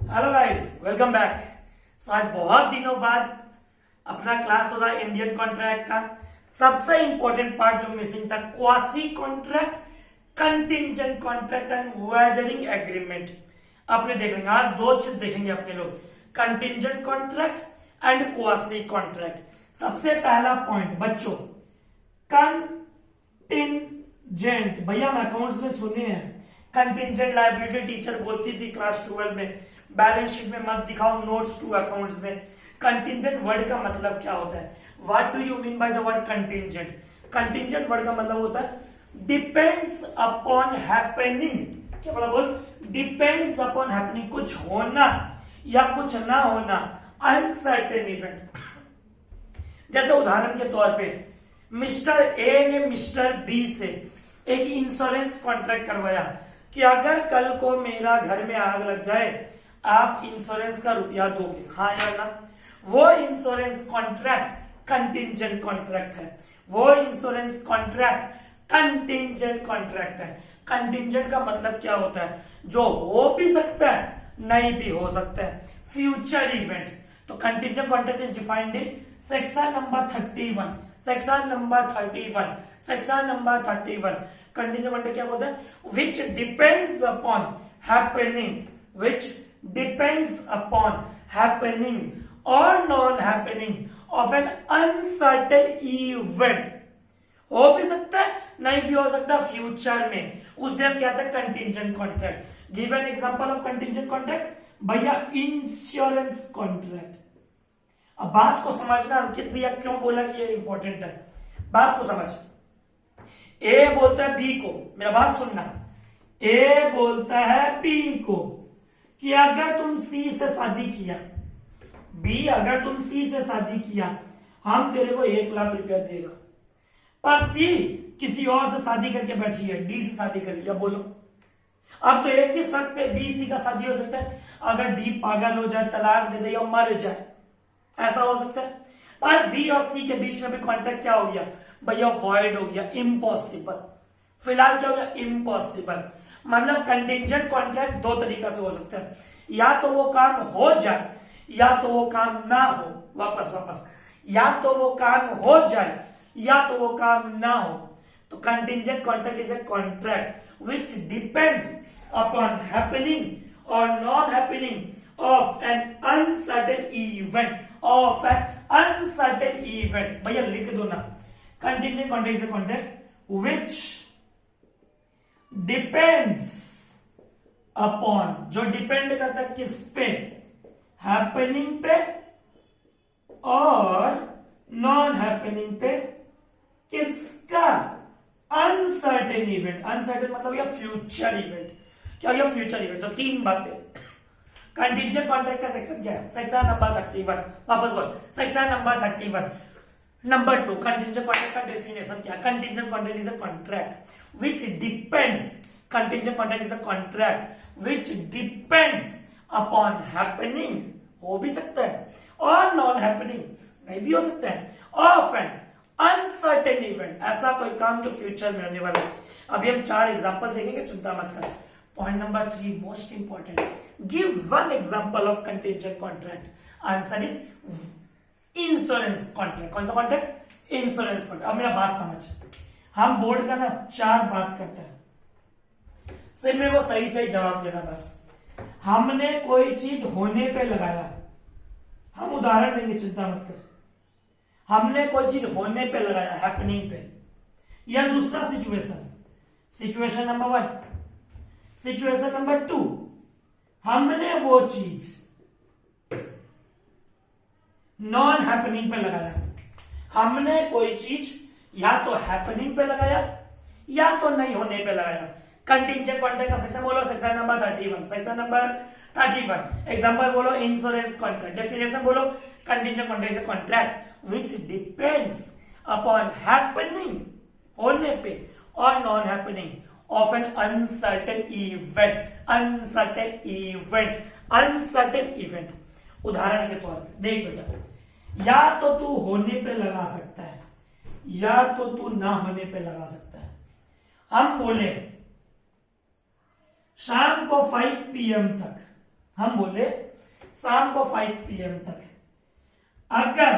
Hello guys, welcome back. आज बहुत दिनों बाद अपना क्लास हो रहा है इंडियन कॉन्ट्रैक्ट का। सबसे इंपॉर्टेंट पार्ट जो मिसिंग था, quasi contract, contingent contract and wagering agreement. अपने देख लेंगे आज दो चीज देखेंगे अपने लोग, contingent contract and quasi contract. सबसे पहला पॉइंट बच्चों, कंटिंजेंट। भैया हम अकाउंट्स में सुने हैं कंटिंजेंट लायबिलिटी, टीचर बोलती थी क्लास 12 में, बैलेंस शीट में मत दिखाओ, नोट्स टू अकाउंट्स में। कंटिंजेंट वर्ड का मतलब क्या होता है? What do you mean by the word contingent? Contingent word का मतलब होता है डिपेंड्स अपॉन हैपनिंग। क्या बोला? बोल, डिपेंड्स अपॉन हैपनिंग, कुछ होना या कुछ ना होना, अनसर्टेन इवेंट। जैसे उदाहरण के तौर पे मिस्टर ए ने मिस्टर बी से एक इंश्योरेंस कॉन्ट्रैक्ट करवाया कि अगर कल को मेरा घर में आग लग जाए आप इंश्योरेंस का रुपया दोगे, हाँ या ना? वो इंश्योरेंस कॉन्ट्रैक्ट कंटिंजेंट कॉन्ट्रैक्ट है। वो इंश्योरेंस कॉन्ट्रैक्ट कंटिंजेंट कॉन्ट्रैक्ट है। कंटिंजेंट का मतलब क्या होता है? जो हो भी सकता है, नहीं भी हो सकता है, फ्यूचर इवेंट। तो contingent contract is defined in section number 31। Section number 31, section number 31। Contingent contract क्या बोलता है? Which depends upon happening, which depends upon happening or non-happening of an uncertain event। हो भी सकता है, नहीं भी हो सकता, फ्यूचर में, उसे हम कहते हैं contingent contract. Give an example of contingent contract. भैया इंश्योरेंस कॉन्ट्रैक्ट। अब बात को समझना, अंकित भैया क्यों बोला कि ये इंपॉर्टेंट है, बात को समझ। ए बोलता है बी को, मेरा बात सुनना, ए बोलता है बी को कि अगर तुम सी से शादी किया, बी अगर तुम सी से शादी किया, हम तेरे को 1 लाख रुपया देगा। पर सी किसी और से शादी करके बैठी है, डी से शादी कर लिया। बोलो, अब तो एक ही शर्त पे बी सी का शादी हो सकता है, अगर डी पागल हो जाए, तलाक दे दे या मर जाए, ऐसा हो सकता है। पर बी और सी के बीच में भी कॉन्ट्रैक्ट क्या हो गया भैया? वॉइड हो गया, इम्पॉसिबल। फिलहाल क्या हो गया? इम्पॉसिबल। मतलब कंटिंजेंट कॉन्ट्रैक्ट दो तरीका से हो सकता है, या तो वो काम हो जाए या तो वो काम ना हो। वापस, या तो वो काम हो जाए या तो वो काम ना हो। तो contingent contract is a contract which depends upon happening और non happening of an uncertain event, of an uncertain event. भैया लिख दो ना, contingent contract is a contract which depends upon, जो डिपेंड करता है किस पे? हैपनिंग पे और नॉन हैपनिंग पे। किसका? Uncertain event. अनसर्टेन मतलब या फ्यूचर इवेंट। क्या हो गया? Future event. तो तीन बातें। कंटिंजेंट कॉन्ट्रैक्ट का सेक्शन क्या है? Section number 31। वापस बोल, section number 31। Number 2, contingent contract का डेफिनेशन क्या? Contingent contract is a contract which depends, contingent contract is a contract which depends upon happening, हो भी सकता है, और non happening, नहीं भी हो सकता है, of an uncertain event, ऐसा कोई काम जो फ्यूचर में होने वाला है। अभी हम 4 एग्जांपल देखेंगे, चिंता मत कर। Point number 3 most important, give 1 example of contingent contract. Answer is insurance contract. कौन सा कॉन्ट्रैक्ट? Insurance contract. अब मेरा बात समझ, हम बोर्ड का ना 4 बात करते हैं, सिर्फ मेरे को सही सही जवाब देना बस। हमने कोई चीज होने पे लगाया, हम उदाहरण देंगे, चिंता मत कर। हमने कोई चीज होने पे लगाया, हैपनिंग पे, या दूसरा situation, situation number 1। Situation number 2, हमने वो चीज नॉन हैपनिंग पे लगाया। हमने कोई चीज या तो हैपनिंग पे लगाया या तो नहीं होने पे लगाया। कंटिंजेंट कॉन्ट्रैक्ट का सेक्शन बोलो, section number 31। Section number 31 example बोलो, इंश्योरेंस कॉन्ट्रैक्ट। डेफिनेशन बोलो, contingent contract is a contract which depends upon happening, होने पे, और non happening of an uncertain event. Uncertain event, uncertain event. उदाहरण के तौर पे देख बेटा, या तो तू होने पे लगा सकता है या तो तू ना होने पे लगा सकता है। हम बोले शाम को 5 PM तक हम बोले शाम को 5 PM तक अगर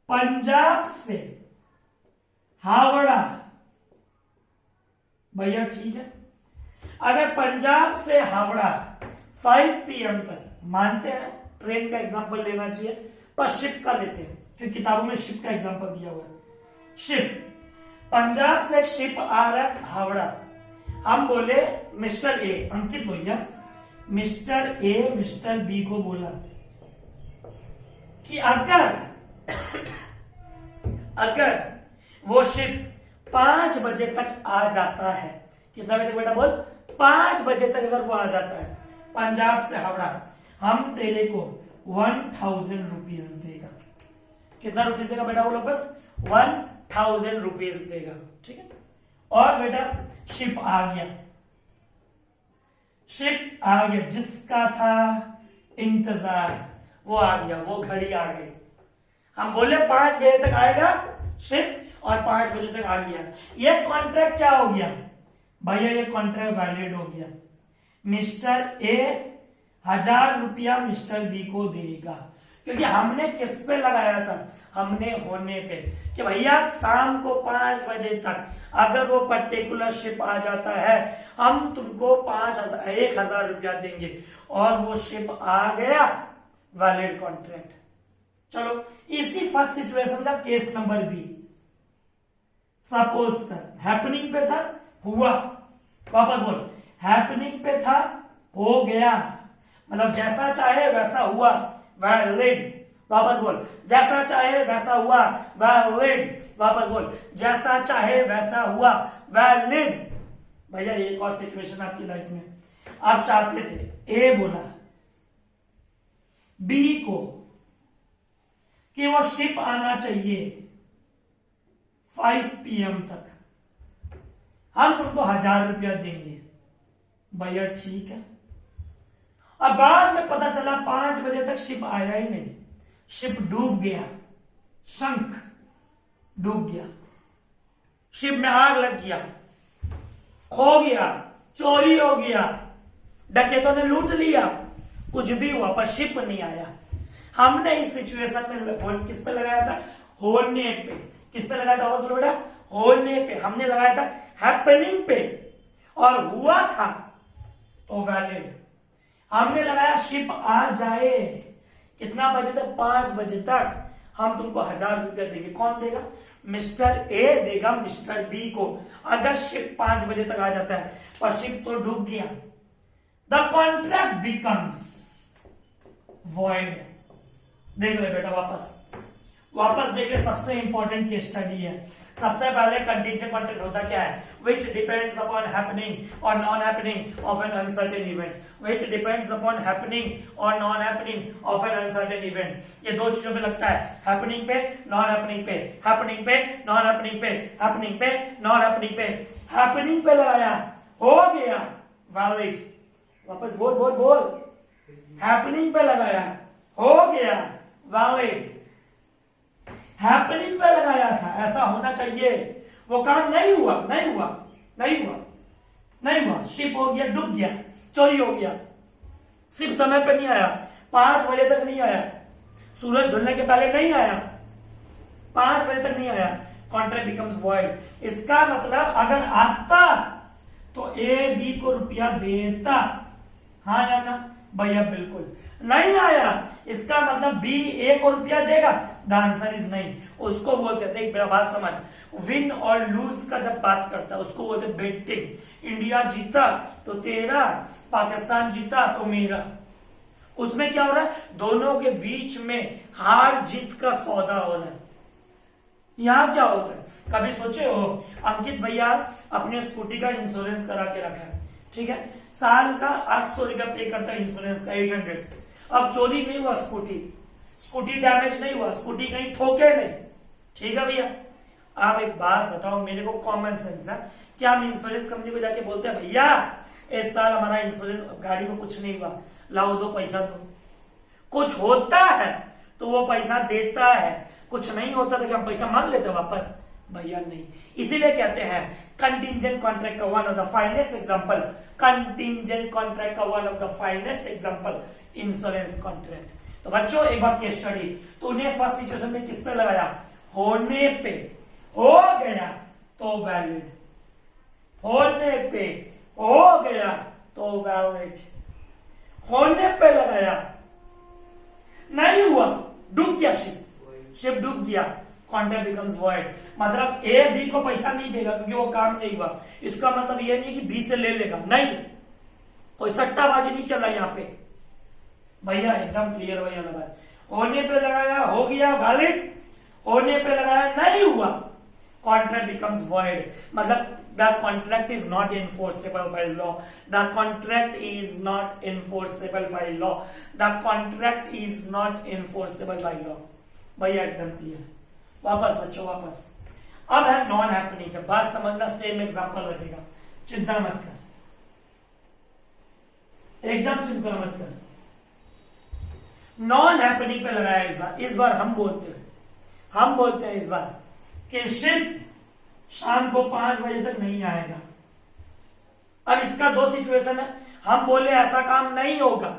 पंजाब से हावड़ा, भैया ठीक है, अगर पंजाब से हावड़ा 5 PM तक, मानते हैं ट्रेन का एग्जांपल लेना चाहिए पर शिप का लेते हैं क्योंकि किताबों में शिप का एग्जांपल दिया हुआ है। शिप, पंजाब से एक शिप आ रहा है हावड़ा, हम बोले मिस्टर ए, अंकित भैया मिस्टर ए मिस्टर बी को बोला कि अगर वो शिप 5 बजे तक आ जाता है, कितना बजे तक बेटा बोल, 5 बजे तक अगर वो आ जाता है पंजाब से हावड़ा, हम तेरे को 1000 रुपीज देगा। कितना रुपीज देगा बेटा बोलो, बस 1000 रुपीज देगा, ठीक है। और बेटा शिप आ गया, शिप आ गया, जिसका था इंतजार वो आ गया, वो घड़ी आ गई। हम बोले 5 बजे तक आएगा शिप और 5 बजे तक आ गया। ये कॉन्ट्रैक्ट क्या हो गया भैया, ये कॉन्ट्रैक्ट वैलिड हो गया। मिस्टर ए 1000 रुपया मिस्टर बी को देगा, क्योंकि हमने किस पे लगाया था, हमने होने पे, कि भैया शाम को 5 बजे तक अगर वो पर्टिकुलर शिप आ जाता है हम तुमको 1000 रुपया देंगे, और वो शिप आ गया, वैलिड कॉन्ट्रैक्ट। चलो इसी फर्स्ट सिचुएशन का केस नंबर बी, सपोज कर हैपनिंग पे था, हुआ, वापस बोल, हैपनिंग पे था, हो गया, मतलब जैसा चाहे वैसा हुआ, वैलिड, वापस बोल, जैसा चाहे वैसा हुआ, वैलिड, वापस बोल, जैसा चाहे वैसा हुआ, वैलिड। भैया एक और सिचुएशन आपकी लाइफ में, आप चाहते थे, ए बोला बी को कि वो शिप आना चाहिए 5 PM तक, हम तुमको 1000 रुपया देंगे। भैया ठीक है। अब बाद में पता चला 5 बजे तक शिप आया ही नहीं, शिप डूब गया, शंख डूब गया, शिप में आग लग गया, खो गया, चोरी हो गया, डकैतों ने लूट लिया, कुछ भी हुआ पर शिप नहीं आया। हमने इस सिचुएशन में किस पे लगाया था, होने पे। किस पे लगाया था वापस बोलो बेटा, होने पे। हमने लगाया था हैपनिंग पे, और हुआ था तो वैलिड। हमने लगाया शिप आ जाए, कितना बजे तक, 5 बजे तक, हम तुमको 1000 रुपया देंगे। कौन देगा, मिस्टर ए देगा मिस्टर बी को, अगर शिप 5 बजे तक आ जाता है, पर शिप तो डूब गया, द कॉन्ट्रैक्ट बिकम्स वॉइड। देख ले बेटा, वापस देख ले, सबसे इंपॉर्टेंट केस स्टडी है। सबसे पहले कंटीजेंट कॉन्ट्रैक्ट होता क्या है, विच डिपेंड्स अपॉन हैपनिंग और non happening of an uncertain event, which depends upon happening और non happening of an uncertain event. ये दो चीजों पे लगता है, हैपनिंग पे, नॉन हैपनिंग पे, हैपनिंग पे, नॉन हैपनिंग पे, हैपनिंग पे, नॉन हैपनिंग पे। हैपनिंग पे लगाया, हो गया, वैलिड। वापस बोल बोल बोल, हैपनिंग पे लगाया, हो गया, वैलिड। हैपनिंग पे लगाया था, ऐसा होना चाहिए, वो काम नहीं हुआ, नहीं हुआ, नहीं हुआ, नहीं हुआ, शिप हो गया, डूब गया, चोरी हो गया, शिप समय पे नहीं आया, 5 बजे तक नहीं आया, सूरज ढलने के पहले नहीं आया, 5 बजे तक नहीं आया, कॉन्ट्रैक्ट बिकम्स वॉइड। इसका मतलब अगर आता तो ए बी को रुपया देता, हाँ या ना भैया, बिल्कुल। नहीं आया, इसका मतलब बी ए को रुपया देगा, द आंसर इज नहीं। उसको बोलते हैं, देख मेरा बात समझ, विन और लूज का जब बात करता है उसको बोलते हैं बेटिंग। इंडिया जीता तो तेरा, पाकिस्तान जीता तो मेरा। उसमें क्या हो रहा है, दोनों के बीच में हार जीत का सौदा हो रहा है। यहां क्या होता है, कभी सोचे हो, अंकित भैया अपने स्कूटी का इंश्योरेंस करा के रखा है, ठीक है, साल का 800 रुपया पे करता है इंश्योरेंस का, 800। अब चोरी नहीं हुआ, स्कूटी डैमेज नहीं हुआ, स्कूटी कहीं ठोके नहीं, ठीक है भैया। आप एक बात बताओ, मेरे को कॉमन सेंस है, क्या हम इंश्योरेंस कंपनी को जाके बोलते हैं भैया इस साल हमारा इंश्योरेंस, गाड़ी को कुछ नहीं हुआ, लाओ दो पैसा दो। कुछ होता है तो वो पैसा देता है, कुछ नहीं होता तो क्या हम पैसा मांग लेते वापस, भैया नहीं। इसीलिए कहते हैं कंटिजेंट कॉन्ट्रैक्ट का one of the finest example contingent contract का one of the finest example insurance contract. तो बच्चों एक बार केस स्टडी, तूने फर्स्ट सिचुएशन में किस पे लगाया, होने पे, हो गया तो वैलिड, होने पे हो गया तो वैलिड, होने पे लगाया, नहीं हुआ, डूब गया शिप डूब गया, कॉन्ट्रैक्ट बिकम्स वॉइड। मतलब ए बी को पैसा नहीं देगा क्योंकि वो काम नहीं हुआ, इसका मतलब ये नहीं कि बी से ले लेगा, नहीं, कोई सट्टाबाजी नहीं चल रहा यहाँ पे भैया, एकदम क्लियर भैया लगा, होने पे लगाया हो गया वैलिड, होने पे लगाया नहीं हुआ, कॉन्ट्रैक्ट बिकम्स वॉइड। मतलब the contract is not enforceable by law, the contract is not enforceable by law, the contract is not enforceable by law. भैया एकदम क्लियर। वापस बच्चों वापस, अब है नॉन हैपनिंग पे, बात समझना, सेम एग्जांपल रखेगा, चिंता मत कर, एकदम चिंता मत कर। नॉन हैपनिंग पे लगाया इस बार हम बोलते हैं इस बार कि शिप शाम को 5 बजे तक नहीं आएगा। अब इसका दो सिचुएशन है, हम बोले ऐसा काम नहीं होगा,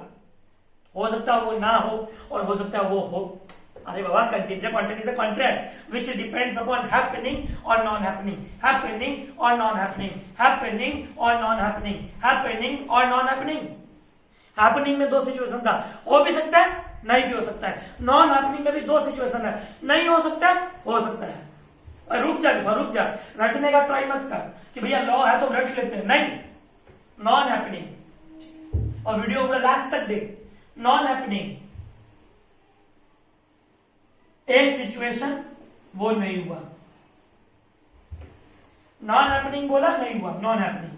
हो सकता है वो ना हो और हो सकता है वो हो। अरे बाबा, contingent contract is a contract which depends upon happening और नॉन हैपनिंग, हैपनिंग और नॉन हैपनिंग, हैपनिंग और नॉन हैपनिंग, हैपनिंग और नॉन हैपनिंग। हैपनिंग में दो सिचुएशन था, हो भी सकता है नहीं भी हो सकता है। नॉन हैपनिंग में भी दो सिचुएशन है, नहीं हो सकता है हो सकता है। रुक जा, रटने का ट्राई मत कर कि भैया लॉ है तो रट लेते हैं, नहीं, नॉन हैपनिंग। और वीडियो को लास्ट तक देख। नॉन हैपनिंग एक सिचुएशन, वो नहीं हुआ, नॉन हैपनिंग बोला नहीं हुआ, नॉन हैपनिंग।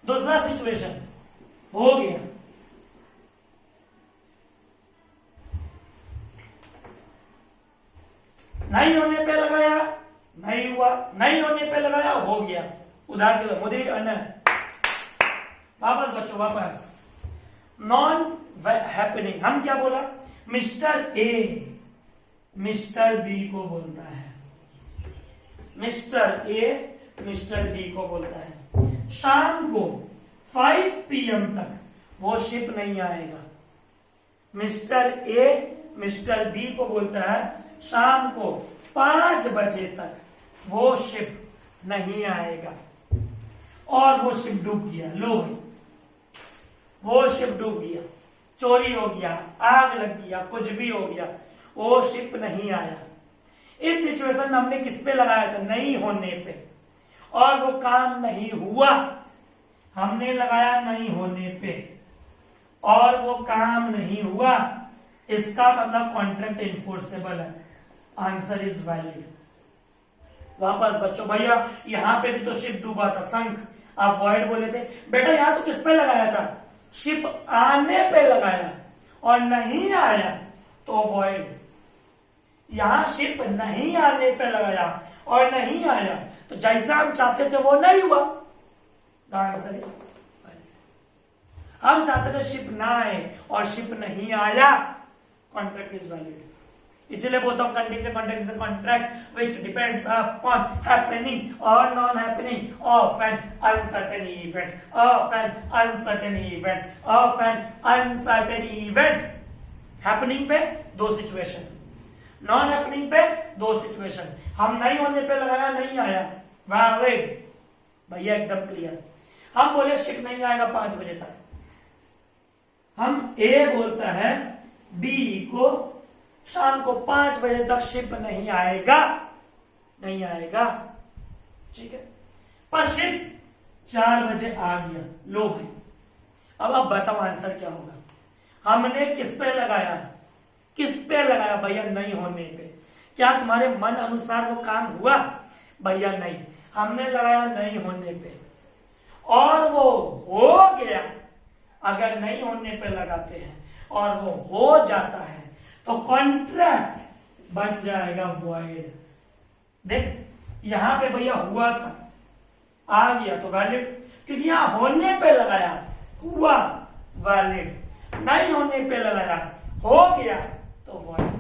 दूसरा सिचुएशन हो गया, नहीं होने पे लगाया नहीं हुआ, नहीं होने पे लगाया हो गया। उदाहरण के लिए मोदी वापस बच्चों वापस। नॉन हैपनिंग हम क्या बोला, मिस्टर ए मिस्टर बी को बोलता है, मिस्टर ए मिस्टर बी को बोलता है, शाम को 5 PM तक वो शिप नहीं आएगा। मिस्टर ए मिस्टर बी को बोलता है शाम को 5 बजे तक वो शिप नहीं आएगा, और वो शिप डूब गया। लो भाई, वो शिप डूब गया, चोरी हो गया, आग लग गया, कुछ भी हो गया, वो शिप नहीं आया। इस सिचुएशन में हमने किस पे लगाया था, नहीं होने पे, और वो काम नहीं हुआ। हमने लगाया नहीं होने पे और वो काम नहीं हुआ, इसका मतलब कॉन्ट्रैक्ट इनफोर्सेबल है, आंसर इज वैलिड। वापस बच्चों भैया, यहां पे भी तो शिप डूबा था, संक, आप वॉइड बोले थे बेटा, यहां तो किस पे लगाया था, शिप आने पे लगाया और नहीं आया तो वॉइड। यहां शिप नहीं आने पे लगाया और नहीं आया, तो जैसा हम चाहते थे वो नहीं हुआ, आंसर इज वैलिड। हम चाहते थे शिप ना आए और शिप नहीं आया, कॉन्ट्रैक्ट इज वैलिड। इसलिए बोलता हूं contingent contract is a contract which depends upon happening और non happening of an uncertain event, of an uncertain event, of an uncertain event. Happening पे दो सिचुएशन, नॉन हैपनिंग पे दो सिचुएशन। हम नहीं होने पे लगाया नहीं आया, वैलिड भैया एकदम क्लियर। हम बोले शिप नहीं आएगा 5 बजे तक, हम ए बोलता है बी को शाम को 5 बजे तक शिप नहीं आएगा, नहीं आएगा, ठीक है, पर शिप 4 बजे आ गया। लो भाई, अब बताओ आंसर क्या होगा। हमने किस पे लगाया, किस पे लगाया भैया, नहीं होने पे। क्या तुम्हारे मन अनुसार वो काम हुआ भैया, नहीं, हमने लगाया नहीं होने पे और वो हो गया। अगर नहीं होने पे लगाते हैं और वो हो जाता है तो कॉन्ट्रैक्ट बन जाएगा वॉइड। देख यहां पे भैया हुआ था, आ गया तो वैलिड, क्योंकि यहां होने पे लगाया हुआ वैलिड, नहीं होने पे लगाया हो गया तो वॉइड।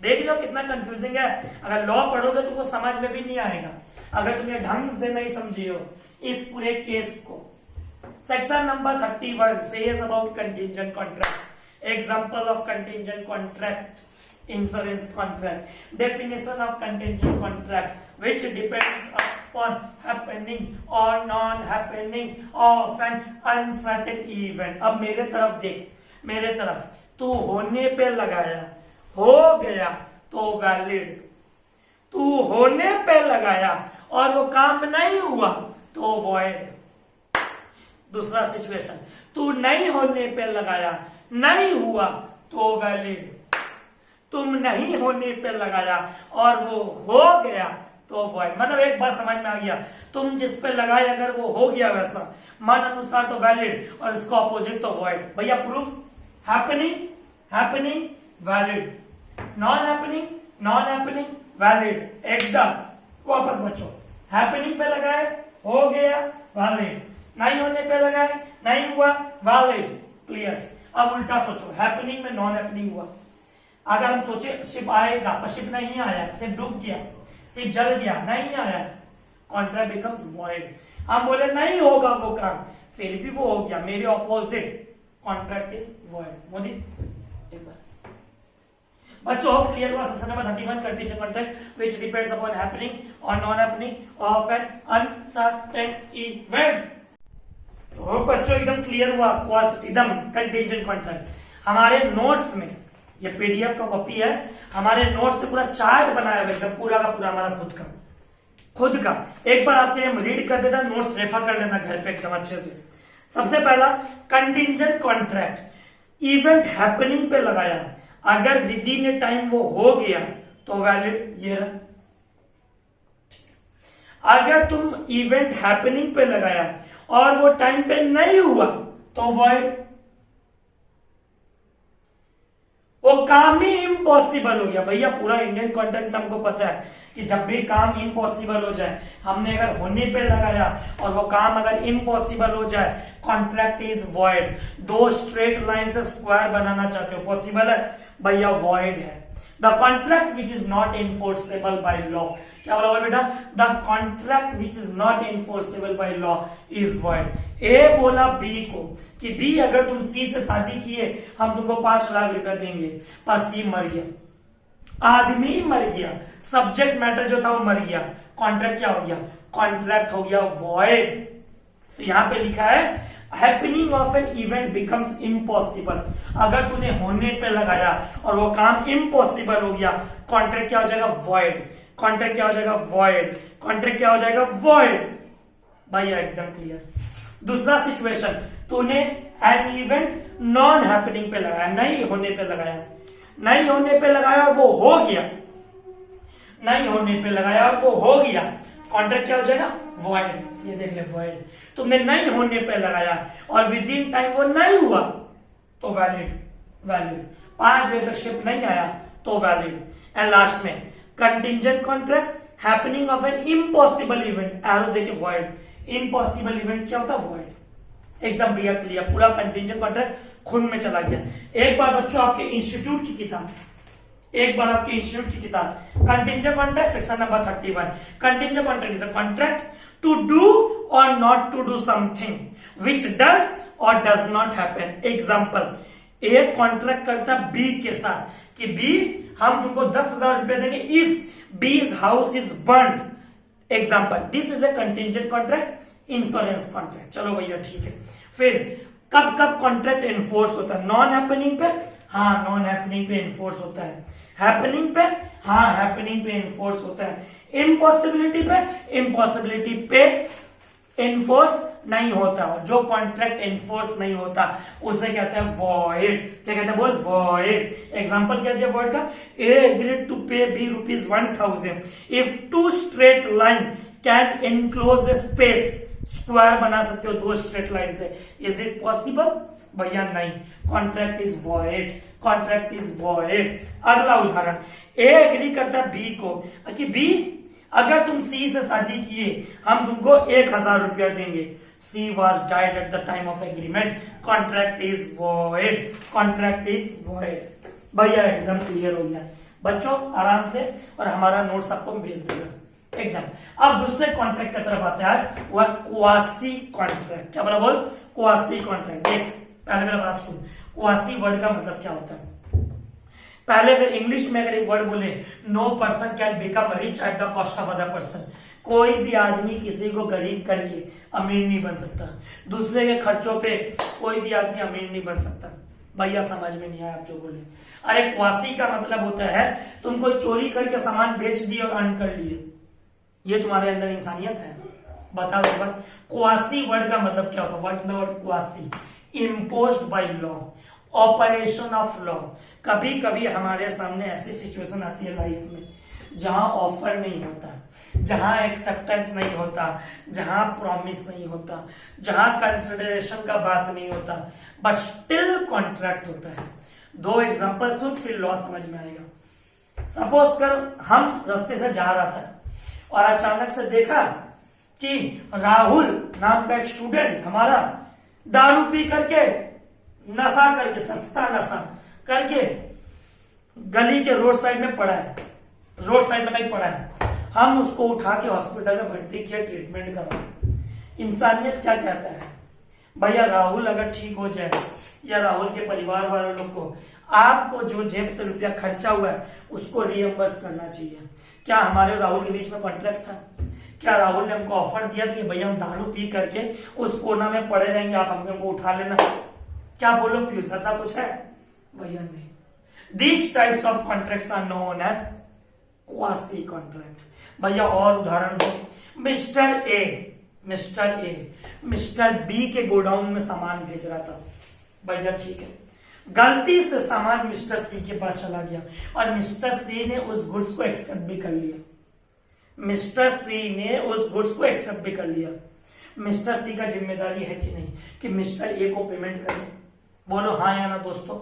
देख लो कितना कंफ्यूजिंग है, अगर लॉ पढ़ोगे तो वो समझ में भी नहीं आएगा। अगर तुमने ढंग से नहीं समझे हो इस पूरे केस को। Section number 31 says about contingent contract. Example of contingent contract, insurance contract. Definition of contingent contract, which depends upon happening or non-happening of an uncertain event. अब मेरे तरफ देख, मेरे तरफ, तू होने पे लगाया, हो गया तो वैलिड, तू होने पे लगाया और वो काम नहीं हुआ तो वॉइड। दूसरा सिचुएशन, तू नहीं होने पे लगाया, नहीं हुआ तो वैलिड, तुम नहीं होने पे लगाया और वो हो गया तो वॉइड। मतलब एक बात समझ में आ गया, तुम जिस पे लगाए अगर वो हो गया वैसा मन अनुसार तो वैलिड और इसको अपोजिट तो वॉइड। भैया proof, happening happening valid, non happening non happening valid. एकदम वापस बच्चों, हैपनिंग पे लगाए हो गया वैलिड, नहीं होने पे लगाए नहीं हुआ वैलिड। क्लियर। अब उल्टा सोचो, हैपनिंग में नॉन हैपनिंग हुआ। अगर हम सोचे शिप आएगा पर शिप नहीं आया, शिप डूब गया, शिप जल गया, नहीं आया, कॉन्ट्रैक्ट बिकम्स वॉइड। हम बोले नहीं होगा वो काम, फिर भी वो हो गया, मेरे opposite, contract is void. Modi एक बार बच्चों क्लियर हुआ। Section number 31 contingent contract which depends upon happening और non happening of an uncertain event. तो बच्चों एकदम क्लियर हुआ, एकदम कंटीजेंट कॉन्ट्रैक्ट। हमारे नोट्स में, ये पीडीएफ का कॉपी है, हमारे नोट्स से पूरा चार्ट बनाया हुआ एकदम पूरा का पूरा हमारा खुद का। एक बार आपके हम रीड कर देता, नोट्स रेफर कर लेना घर पे एकदम अच्छे से। सबसे पहला कंटीजेंट कॉन्ट्रैक्ट, इवेंट हैपनिंग पे लगाया, अगर विद इन ए टाइम वो हो गया तो वैलिड। ये रहा। अगर तुम इवेंट हैपनिंग पे लगाया और वो टाइम पे नहीं हुआ तो वॉइड। वो काम ही इम्पॉसिबल हो गया। भैया पूरा इंडियन कॉन्ट्रैक्ट में हमको पता है कि जब भी काम इम्पॉसिबल हो जाए, हमने अगर होने पे लगाया और वो काम अगर इम्पॉसिबल हो जाए, कॉन्ट्रैक्ट इज वॉइड। दो स्ट्रेट लाइन से स्क्वायर बनाना चाहते हो, पॉसिबल है? भैया वॉइड है। The contract which is not enforceable by law, क्या बोला बेटा? The contract which is not enforceable by law is void. A बोला बी को कि बी अगर तुम सी से शादी किए हम तुमको 5 लाख रुपया देंगे, पर सी मर गया, आदमी मर गया, सब्जेक्ट मैटर जो था वो मर गया, कॉन्ट्रैक्ट क्या हो गया? कॉन्ट्रैक्ट हो गया वॉइड। तो यहां पे लिखा है happening of an event becomes impossible. अगर तूने होने पे लगाया और वो काम इम्पॉसिबल हो गया, कॉन्ट्रैक्ट क्या हो जाएगा? वॉइड। कॉन्ट्रैक्ट क्या हो जाएगा? वॉइड। कॉन्ट्रैक्ट क्या हो जाएगा? वॉइड। भैया एकदम क्लियर। दूसरा सिचुएशन, तूने एन इवेंट नॉन हैपनिंग पे लगाया, नहीं होने पे लगाया, नहीं होने पे लगाया वो हो गया, नहीं होने पे लगाया और वो हो गया, कॉन्ट्रैक्ट क्या हो जाएगा? वॉइड। ये देख ले वॉइड। तुमने नहीं होने पे लगाया और विद इन टाइम वो नहीं हुआ तो वैलिड। वैलिड 5 बजे तक शिप नहीं आया तो वैलिड। एंड लास्ट में contingent contract, happening of an impossible event, arrow देके वॉइड। इम्पॉसिबल इवेंट क्या होता है? वॉइड। एकदम भैया क्लियर, पूरा कंटीजेंट कॉन्ट्रैक्ट खून में चला गया। एक बार बच्चों आपके इंस्टीट्यूट की किताब, एक बार आपके इंस्टीट्यूट की किताब, contingent contract section number 31। Contingent contract is a contract to do और not to do something which does और डज नॉट हैपन। एग्जाम्पल, एक कॉन्ट्रैक्ट करता बी के साथ कि बी हम तुमको 10,000 रुपए देंगे इफ बीज house is burned. Example, this is a contingent contract, insurance contract. चलो भैया ठीक है। फिर कब कब कॉन्ट्रैक्ट एनफोर्स होता है? नॉन हैपनिंग पे, हाँ नॉन हैपनिंग पे एनफोर्स होता है। हैपनिंग पे, हाँ हैपनिंग पे एनफोर्स होता है। इम्पॉसिबिलिटी पे, इम्पॉसिबिलिटी पे एनफोर्स नहीं होता। जो कॉन्ट्रैक्ट एनफोर्स नहीं होता उसे कहते हैं वॉइड। क्या कहते हैं? बोल वॉइड। एग्जांपल क्या दिया वॉइड का? A agreed to pay B ₹1,000 if 2 straight line can enclose a space. Square बना सकते हो 2 स्ट्रेट लाइन से, इज इट पॉसिबल? भैया नहीं, contract is void. Contract is void. अगला उदाहरण, ए एग्री करता है बी को कि बी अगर तुम सी से शादी किए हम तुमको 1,000 रुपया देंगे। C was died at the time of agreement, contract is void. Contract is void. भैया एकदम क्लियर हो गया बच्चों, आराम से, और हमारा नोट्स आपको भेज देगा। एकदम। अब दूसरे कॉन्ट्रैक्ट की तरफ आते हैं आज, वह क्वासी कॉन्ट्रैक्ट। क्या बोला बोल? Quasi contract. देख पहले मेरा बात सुन, क्वासी वर्ड का मतलब क्या होता है। पहले अगर इंग्लिश में अगर एक वर्ड बोले, no person can become rich at the cost of other person, कोई भी आदमी किसी को गरीब करके अमीर नहीं बन सकता, दूसरे के खर्चों पे कोई भी आदमी अमीर नहीं बन सकता। भैया समझ में नहीं आया आप जो बोले। अरे क्वासी का मतलब होता है तुम कोई चोरी करके सामान बेच दिए और अर्न कर लिए, ये तुम्हारे अंदर इंसानियत है? बताओ एक बार, क्वासी वर्ड का मतलब क्या होता है? Word quasi, imposed by law, operation of law. कभी कभी हमारे सामने ऐसी सिचुएशन आती है लाइफ में जहां ऑफर नहीं होता, जहां एक्सेप्टेंस नहीं होता, जहां प्रॉमिस नहीं होता, जहां कंसिडरेशन का बात नहीं होता, बट स्टिल कॉन्ट्रैक्ट होता है। दो एग्जांपल सुन, फिर लॉ समझ में आएगा। सपोज कर हम रास्ते से जा रहा था और अचानक से देखा कि राहुल नाम का एक स्टूडेंट हमारा दारू पी करके, नशा करके, सस्ता नशा करके गली के रोड साइड में पड़ा है, रोड साइड में कहीं पड़ा है। हम उसको उठा के हॉस्पिटल में भर्ती किया, ट्रीटमेंट करवाया। इंसानियत क्या कहता है? भैया राहुल अगर ठीक हो जाए या राहुल के परिवार वालों लोग को, आपको जो जेब से रुपया खर्चा हुआ है उसको रिएम्बर्स करना चाहिए। क्या हमारे राहुल के बीच में कॉन्ट्रैक्ट था? क्या राहुल ने हमको ऑफर दिया था कि भैया हम दारू पी करके उस कोना में पड़े रहेंगे, आप हमको उठा लेना? क्या बोलो पीयूष, ऐसा कुछ है? भैया नहीं। These types of contracts are known as quasi contract। भैया और उदाहरण दो। मिस्टर बी के गोडाउन में सामान भेज रहा था, भैया ठीक है, गलती से सामान मिस्टर सी के पास चला गया और मिस्टर सी ने उस गुड्स को एक्सेप्ट भी कर लिया। मिस्टर सी ने उस गुड्स को एक्सेप्ट भी कर लिया। मिस्टर सी का जिम्मेदारी है कि नहीं कि मिस्टर ए को पेमेंट करें? बोलो हाँ या ना दोस्तों?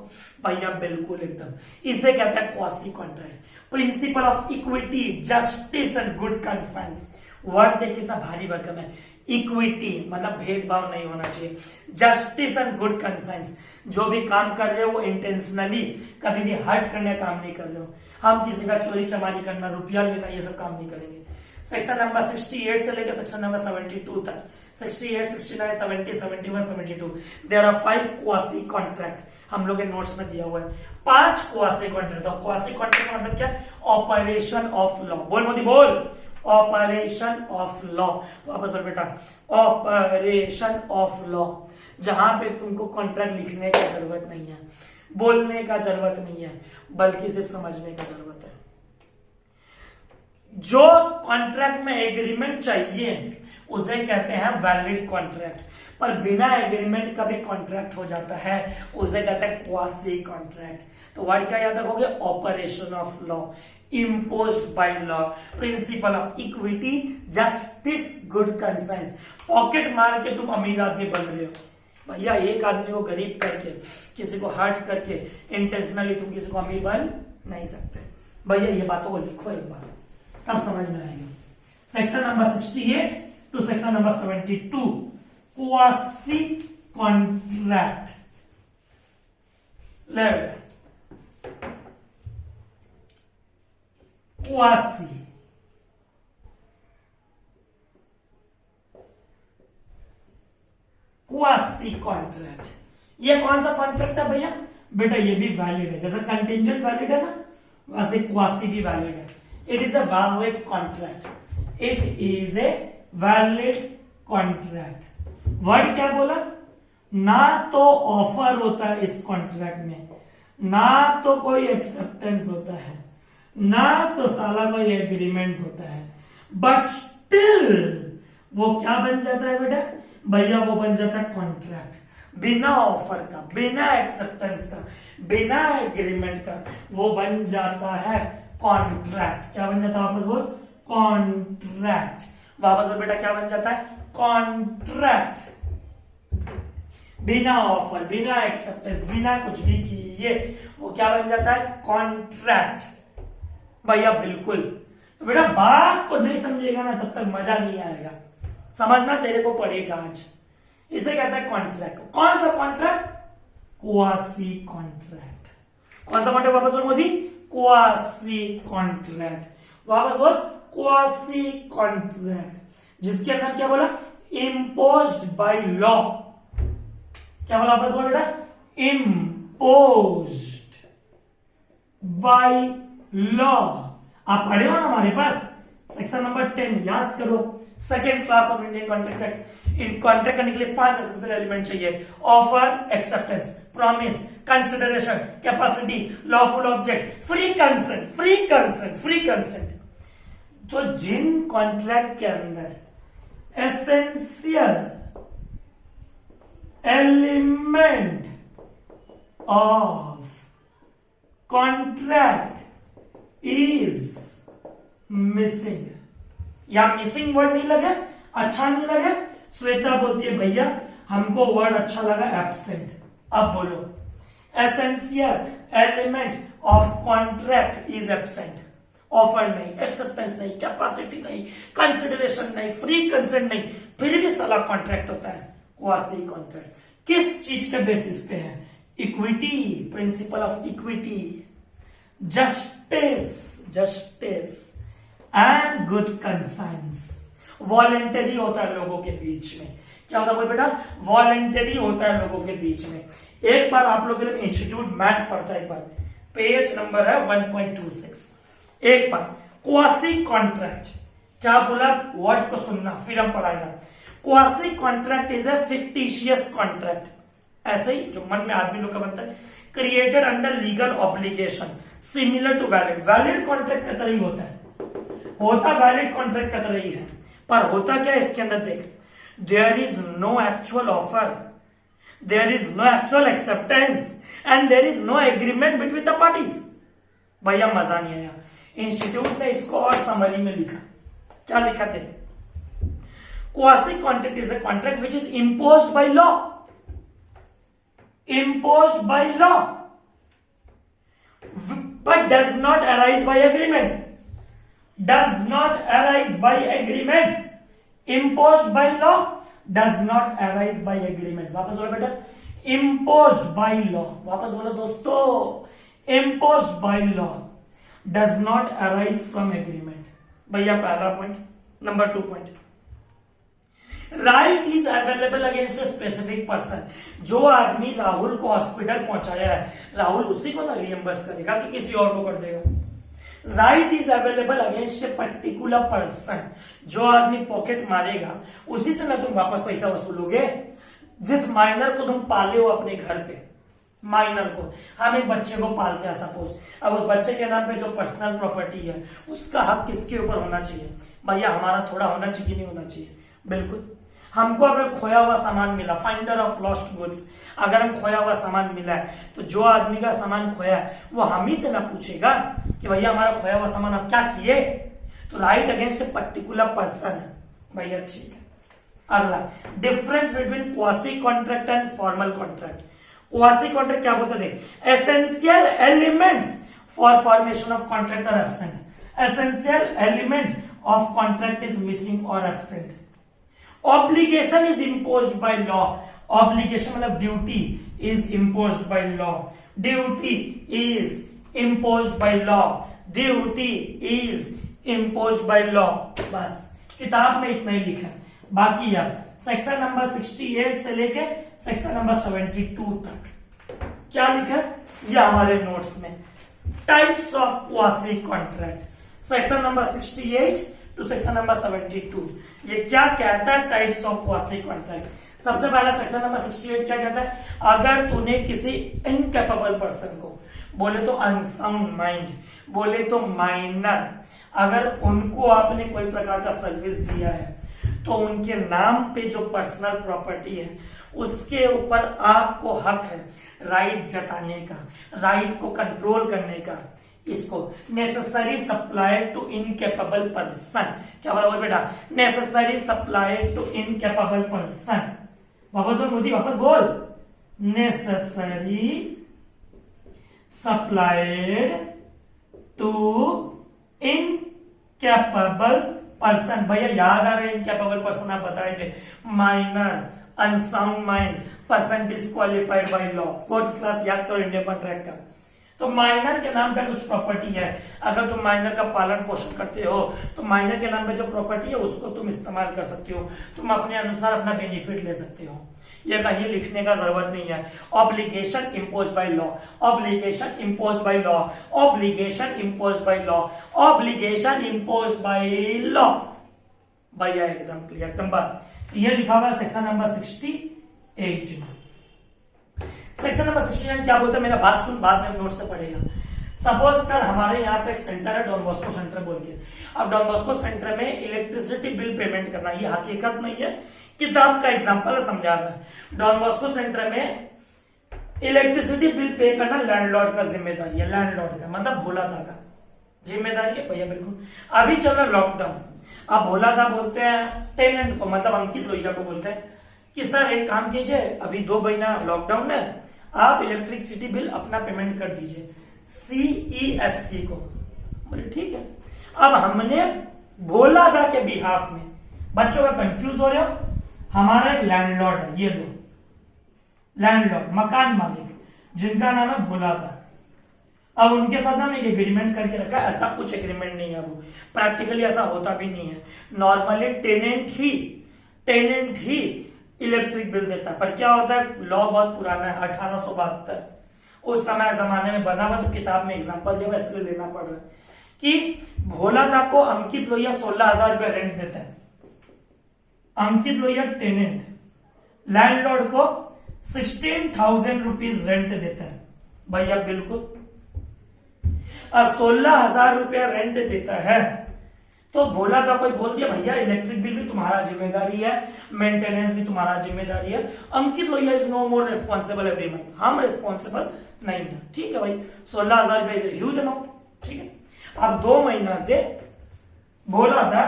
भैया बिल्कुल एकदम। इसे कहते हैं quasi contract. Principle of equity, justice and good conscience. Word देख कितना भारी भरकम है। इक्विटी मतलब भेदभाव नहीं होना चाहिए, जस्टिस एंड गुड कंसाइंस। जो भी काम कर रहे हो वो इंटेंशनली कभी भी हर्ट करने का काम नहीं कर रहे हो। हम किसी का चोरी चमारी करना, रुपया लेना, ये सब काम नहीं करेंगे। सेक्शन नंबर 68 से लेकर सेक्शन नंबर 72 तक, 68, 69, 70, 71, 72, देयर आर 5 क्वासी कॉन्ट्रैक्ट। हम लोग के नोट्स में दिया हुआ है 5 क्वासी कॉन्ट्रैक्ट। तो क्वासी कॉन्ट्रैक्ट का मतलब क्या? Operation of law. बोल मोदी बोल, ऑपरेशन ऑफ लॉ। वापस बोल बेटा, ऑपरेशन ऑफ लॉ। जहां पे तुमको कॉन्ट्रैक्ट लिखने का जरूरत नहीं है, बोलने का जरूरत नहीं है, बल्कि सिर्फ समझने का जरूरत है। जो कॉन्ट्रैक्ट में एग्रीमेंट चाहिए उसे कहते हैं वैलिड कॉन्ट्रैक्ट, पर बिना एग्रीमेंट का भी कॉन्ट्रैक्ट हो जाता है, उसे कहते हैं क्वासी कॉन्ट्रैक्ट। तो वर्ड क्या याद रखोगे? Operation of law, imposed by law, principle of equity, justice, good conscience. Pocket मार के तुम अमीर आदमी बन रहे हो भैया, एक आदमी को गरीब करके, किसी को हर्ट करके इंटेंशनली तुम किसी को अमीर बन नहीं सकते। भैया ये बातों को लिखो एक बार, तब समझ में आएगा। Section number 68 to section number 72, quasi contract. Let quasi quasi contract. ये कौन सा कॉन्ट्रैक्ट है भैया? बेटा ये भी वैलिड है, जैसे कंटिंजेंट वैलिड है ना, वैसे क्वासी भी वैलिड है। It is a valid contract, it is a valid contract. Word क्या बोला? ना तो ऑफर होता है इस कॉन्ट्रैक्ट में, ना तो कोई एक्सेप्टेंस होता है, ना तो साला कोई एग्रीमेंट होता है, बट स्टिल वो क्या बन जाता है बेटा? भैया वो बन जाता है कॉन्ट्रैक्ट। बिना ऑफर का, बिना एक्सेप्टेंस का, बिना एग्रीमेंट का वो बन जाता है कॉन्ट्रैक्ट। क्या बन जाता है? वापस बोल, कॉन्ट्रैक्ट। वापस बोल बेटा, क्या बन जाता है? कॉन्ट्रैक्ट। बिना ऑफर, बिना एक्सेप्टेंस, बिना कुछ भी किए वो क्या बन जाता है? कॉन्ट्रैक्ट। भैया बिल्कुल। तो बेटा बात को नहीं समझेगा ना तब तक मजा नहीं आएगा, समझना तेरे को पड़ेगा आज। इसे कहता है कॉन्ट्रैक्ट। कौन सा कॉन्ट्रैक्ट? Quasi contract. कौन सा कॉन्ट्रैक्ट? वापस बोल मोदी, क्वासी कॉन्ट्रैक्ट। वापस बोल, क्वासी कॉन्ट्रैक्ट, जिसके अंदर क्या बोला, इम्पोज्ड बाय लॉ। क्या बोला वापस बोल बेटा, इम्पोज्ड बाय लॉ। आप पढ़े हो ना हमारे पास सेक्शन नंबर 10, याद करो, second class of Indian contract act. In contract करने के लिए 5 एसेंशियल एलिमेंट चाहिए, offer, acceptance, promise, consideration, capacity, lawful object, free consent, free consent, free consent. तो जिन कॉन्ट्रैक्ट के अंदर essential element of contract is missing, या मिसिंग वर्ड नहीं लगे, अच्छा नहीं लगे, श्वेता बोलती है भैया हमको वर्ड अच्छा लगा, एब्सेंट। अब बोलो, essential element of contract is absent. Offer नहीं, एक्सेप्टेंस नहीं, कैपेसिटी नहीं, कंसिडरेशन नहीं, फ्री कंसेंट नहीं, फिर भी साला कॉन्ट्रैक्ट होता है क्वासी कॉन्ट्रैक्ट। किस चीज के बेसिस पे है? Equity, principle of equity, justice, justice and good conscience. Voluntary होता है लोगों के बीच में। क्या होता है बोल बेटा? वॉलेंटरी होता है लोगों के बीच में। एक बार आप लोग इंस्टीट्यूट मैथ पढ़ता है, एक बार पेज नंबर है 1.26। एक बार क्वासी कॉन्ट्रैक्ट, क्या बोला वर्ड को सुनना फिर हम पढ़ाएगा। Quasi contract is a fictitious contract, ऐसे ही जो मन में आदमी लोग का बनता है, created under legal obligation similar to valid. Valid contract का तरह ही होता है, वैलिड कॉन्ट्रैक्ट का तरह ही है, पर होता क्या है इसके अंदर देख, there is no actual offer, there is no actual acceptance and there is no agreement between the parties. भैया मजा नहीं आया। इंस्टीट्यूट ने इसको और समरी में लिखा, क्या लिखा थे? Quasi contract is a contract which is imposed by law, imposed by law but does not arise by agreement, does not arise by agreement, imposed by law does not arise by agreement। वापस बोलो बेटा, imposed by law, वापस बोलो दोस्तों, imposed by law does not arise from agreement। भैया पहला point. Number 2 point, right is available against a specific person. जो आदमी राहुल को हॉस्पिटल पहुंचाया है, राहुल उसी को ना रिएम्बर्स करेगा कि किसी और को कर देगा। Right is available against a particular person. जो आदमी पॉकेट मारेगा उसी से ना तुम वापस पैसा वसूलोगे। जिस माइनर को तुम पाले हो अपने घर पे, माइनर को, हम एक बच्चे को पालते हैं सपोज, अब उस बच्चे के नाम पे जो पर्सनल प्रॉपर्टी है उसका हक किसके ऊपर होना चाहिए? भैया हमारा थोड़ा होना चाहिए, नहीं होना चाहिए? बिल्कुल। हमको अगर खोया हुआ सामान मिला, फाइंडर ऑफ लॉस्ट गुड्स, अगर हम खोया हुआ सामान मिला है तो जो आदमी का सामान खोया है वो हम ही से ना पूछेगा कि भैया हमारा खोया हुआ सामान आप क्या किए? तो right against a particular person है। भैया ठीक है। अगला, difference between quasi contract and formal contract. Quasi contract क्या बोलते हैं? Essential elements for formation of contract are absent. Essential element of contract is missing और absent. Obligation is imposed by law. Obligation मतलब duty is imposed by law. Duty is imposed by law. Duty is imposed by law. बस किताब में इतना ही लिखा है। बाकी अब सेक्शन नंबर 68 से लेके सेक्शन नंबर 72 तक क्या लिखा है ये हमारे नोट्स में। Types of quasi contract, section number 68 to section number 72, ये क्या कहता है? Types of quasi contract. सबसे पहला सेक्शन नंबर 68 क्या कहता है? अगर तूने किसी इनकैपेबल पर्सन को, बोले तो अनसाउंड माइंड, बोले तो माइनर, अगर उनको आपने कोई प्रकार का सर्विस दिया है तो उनके नाम पे जो पर्सनल प्रॉपर्टी है उसके ऊपर आपको हक है राइट जताने का, राइट को कंट्रोल करने का। इसको necessary supply to incapable person, क्या बोला बोल बेटा? Necessary supply to incapable person. वापस बोल मोदी, वापस बोल। Necessary supplied to incapable person. भैया याद आ रहा है इनकेपेबल पर्सन आप बताए थे? Minor, unsound mind, person disqualified by law. 4th class याद करो इंडियन कॉन्ट्रैक्ट का। तो माइनर के नाम पे कुछ प्रॉपर्टी है, अगर तुम माइनर का पालन पोषण करते हो तो माइनर के नाम पे जो प्रॉपर्टी है उसको तुम इस्तेमाल कर सकते हो, तुम अपने अनुसार अपना बेनिफिट ले सकते हो। ये कहीं लिखने का जरूरत नहीं है। Obligation impose by law, obligation impose by law, obligation impose by law, obligation impose by law. भैया एकदम क्लियर। नंबर ये लिखा हुआ है सेक्शन नंबर 68 में। सेक्शन नंबर 69 क्या बोलता है, मेरा बात सुन, बाद में नोट से पढ़ेगा। सपोज कर हमारे यहाँ पे एक सेंटर है डॉन बॉस्को सेंटर बोल के। अब डॉन बॉस्को सेंटर में इलेक्ट्रिसिटी बिल पेमेंट करना, ये हकीकत नहीं है, किताब का एग्जांपल है, समझा रहा है। डॉन बॉस्को सेंटर में इलेक्ट्रिसिटी बिल पे करना लैंडलॉर्ड का जिम्मेदारी है, लैंडलॉर्ड का मतलब भोलादा का जिम्मेदारी है भैया, बिल्कुल। अभी चल रहा लॉकडाउन, अब भोलादा बोलते हैं टेनेंट को, मतलब अंकित लोहिया को बोलते हैं कि सर एक काम कीजिए, अभी 2 महीना लॉकडाउन है, आप इलेक्ट्रिसिटी बिल अपना पेमेंट कर दीजिए CESC को। बोले ठीक है। अब हमने भोलादा के बिहाफ में, बच्चों का कंफ्यूज हो रहे हो, हमारा एक लैंडलॉर्ड है, ये लो लैंडलॉर्ड मकान मालिक जिनका नाम है भोलादा। अब उनके साथ हम एक एग्रीमेंट करके रखा है, ऐसा कुछ एग्रीमेंट नहीं है, वो प्रैक्टिकली ऐसा होता भी नहीं है। नॉर्मली टेनेंट ही इलेक्ट्रिक बिल देता है, पर क्या होता है लॉ बहुत पुराना है 1872, उस समय जमाने में बना हुआ, तो किताब में एग्जांपल दिया इसलिए लेना पड़ रहा है कि भोलादा को अंकित लोहिया 16,000 रुपया रेंट देता है, अंकित लोहिया टेनेंट, लैंडलॉर्ड को 16,000 रुपीज रेंट देता है भैया, बिल्कुल। अब 16,000 रुपया रेंट देता है तो भोलादा कोई बोल दिया भैया इलेक्ट्रिक बिल भी तुम्हारा जिम्मेदारी है, मेंटेनेंस भी तुम्हारा जिम्मेदारी है, Ankit Lohia is no more responsible every month, हम रिस्पॉन्सिबल नहीं है, ठीक है भाई। 16,000 रुपया इज ह्यूज अमाउंट, ठीक है। अब 2 महीना से भोलादा